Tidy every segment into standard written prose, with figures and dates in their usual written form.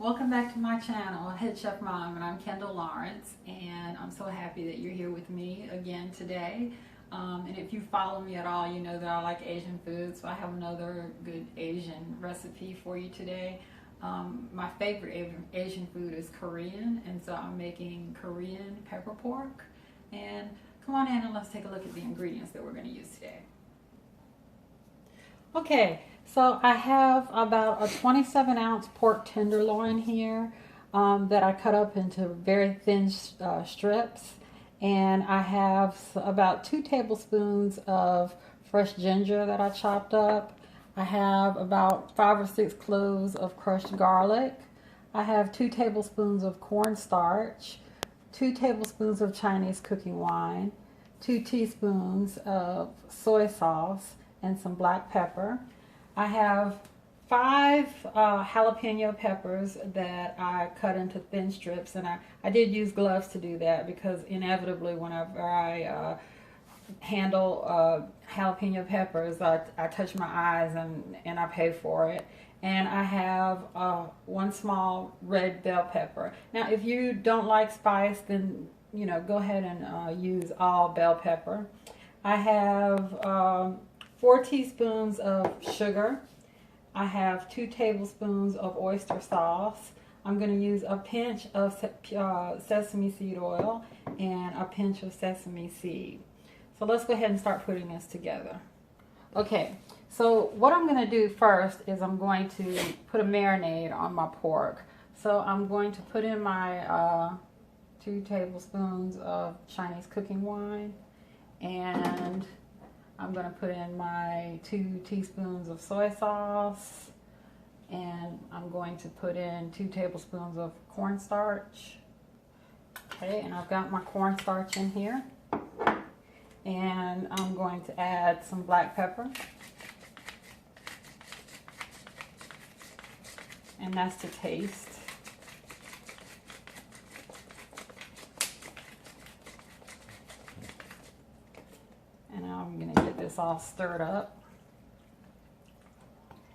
Welcome back to my channel, Head Chef Mom, and I'm Kendall Lawrence, and I'm so happy that you're here with me again today. And if you follow me at all, you know that I like Asian food, so I have another good Asian recipe for you today. My favorite Asian food is Korean, and so I'm making Korean pepper pork. And come on in and let's take a look at the ingredients that we're going to use today. Okay, so I have about a 27-ounce pork tenderloin here that I cut up into very thin strips. And I have about 2 tablespoons of fresh ginger that I chopped up. I have about 5 or 6 cloves of crushed garlic. I have 2 tablespoons of cornstarch, 2 tablespoons of Chinese cooking wine, 2 teaspoons of soy sauce, and some black pepper. I have 5 jalapeno peppers that I cut into thin strips, and I did use gloves to do that because inevitably whenever I handle jalapeno peppers, I touch my eyes and I pay for it. And I have 1 small red bell pepper. Now if you don't like spice, then go ahead and use all bell pepper. I have 4 teaspoons of sugar. I have 2 tablespoons of oyster sauce. I'm going to use a pinch of sesame seed oil and a pinch of sesame seed. So let's go ahead and start putting this together. Okay, so what I'm going to do first is I'm going to put a marinade on my pork. So I'm going to put in my 2 tablespoons of Chinese cooking wine, and I'm going to put in my 2 teaspoons of soy sauce, and I'm going to put in 2 tablespoons of cornstarch. Okay, and I've got my cornstarch in here. And I'm going to add some black pepper. And that's to taste. And now I'm going to get this all stirred up.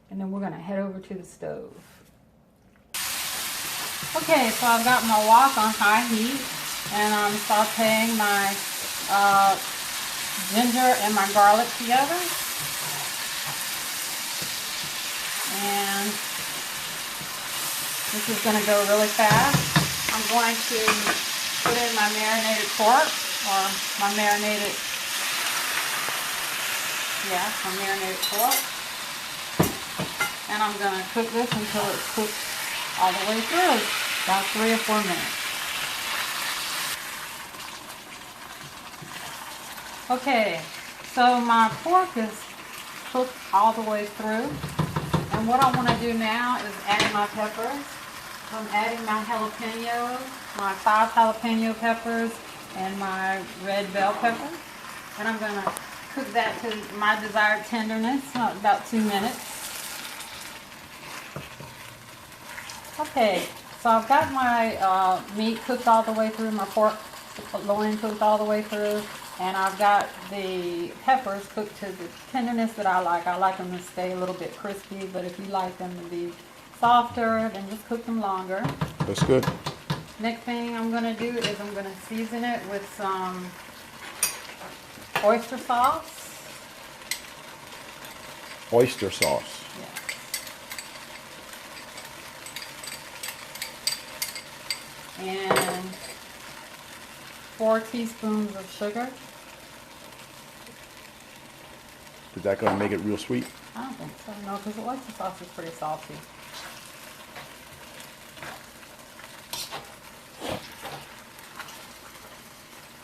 And then we're going to head over to the stove. Okay, so I've got my wok on high heat, and I'm sauteing my ginger and my garlic together. And this is going to go really fast. I'm going to put in my marinated pork, or my marinated pork. And I'm going to cook this until it's cooked all the way through, about 3 or 4 minutes. Okay, so my pork is cooked all the way through. And what I want to do now is add my peppers. I'm adding my jalapenos, my 5 jalapeno peppers, and my red bell pepper. And I'm going to cook that to my desired tenderness, about 2 minutes. Okay, so I've got my meat cooked all the way through, my pork loin cooked all the way through, and I've got the peppers cooked to the tenderness that I like. I like them to stay a little bit crispy, but if you like them to be softer, then just cook them longer. That's good. Next thing I'm going to do is I'm going to season it with some oyster sauce. Oyster sauce. Yes. And 4 teaspoons of sugar. Is that going to make it real sweet? I don't think so, no, because the oyster sauce is pretty salty.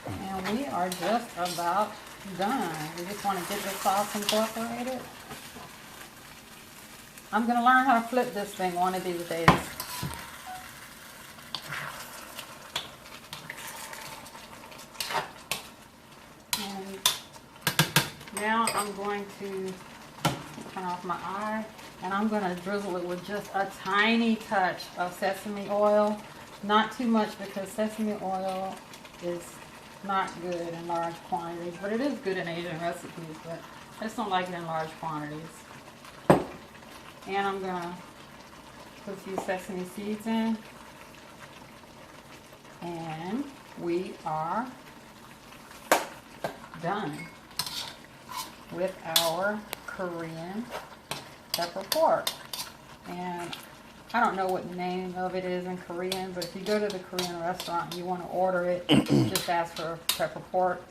And we are just about done. We just want to get the sauce incorporated. I'm going to learn how to flip this thing one of these days. And now I'm going to turn off my eye, and I'm going to drizzle it with just a tiny touch of sesame oil. Not too much, because sesame oil is not good in large quantities, but it is good in Asian recipes, but I just don't like it in large quantities. And I'm going to Put a few sesame seeds in. And we are done with our Korean pepper pork. And I don't know what the name of it is in Korean, but if you go to the Korean restaurant and you want to order it, just ask for pepper pork.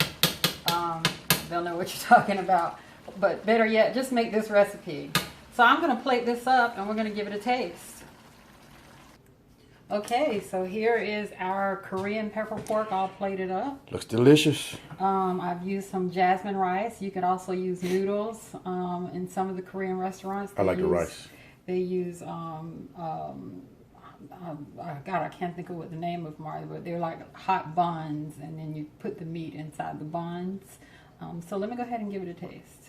They'll know what you're talking about. But better yet, just make this recipe. So I'm going to plate this up and we're going to give it a taste. Okay, so here is our Korean pepper pork all plated up. Looks delicious. I've used some jasmine rice. You can also use noodles in some of the Korean restaurants. I like the rice. They use, God, I can't think of what the name of them are, but they're like hot buns, and then you put the meat inside the buns. So let me go ahead and give it a taste.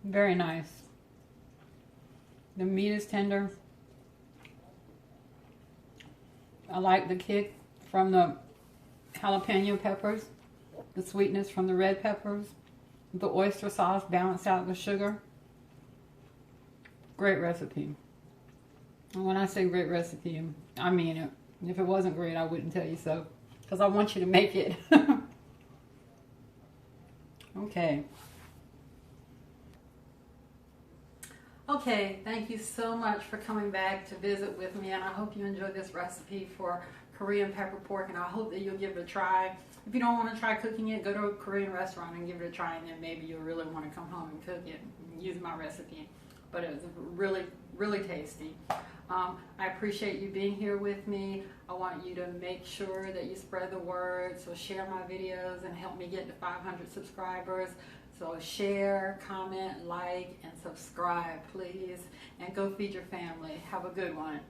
Very nice. The meat is tender. I like the kick from the jalapeno peppers, the sweetness from the red peppers. The oyster sauce balanced out the sugar. Great recipe. And when I say great recipe, I mean it. If it wasn't great, I wouldn't tell you so, because I want you to make it. Okay. Okay, thank you so much for coming back to visit with me, and I hope you enjoyed this recipe for Korean pepper pork, and I hope that you'll give it a try. If you don't want to try cooking it, go to a Korean restaurant and give it a try, and then maybe you'll really want to come home and cook it and use my recipe. But it was really, really tasty. I appreciate you being here with me. I want you to make sure that you spread the word, so share my videos and help me get to 500 subscribers. So share, comment, like, and subscribe, please. And go feed your family. Have a good one.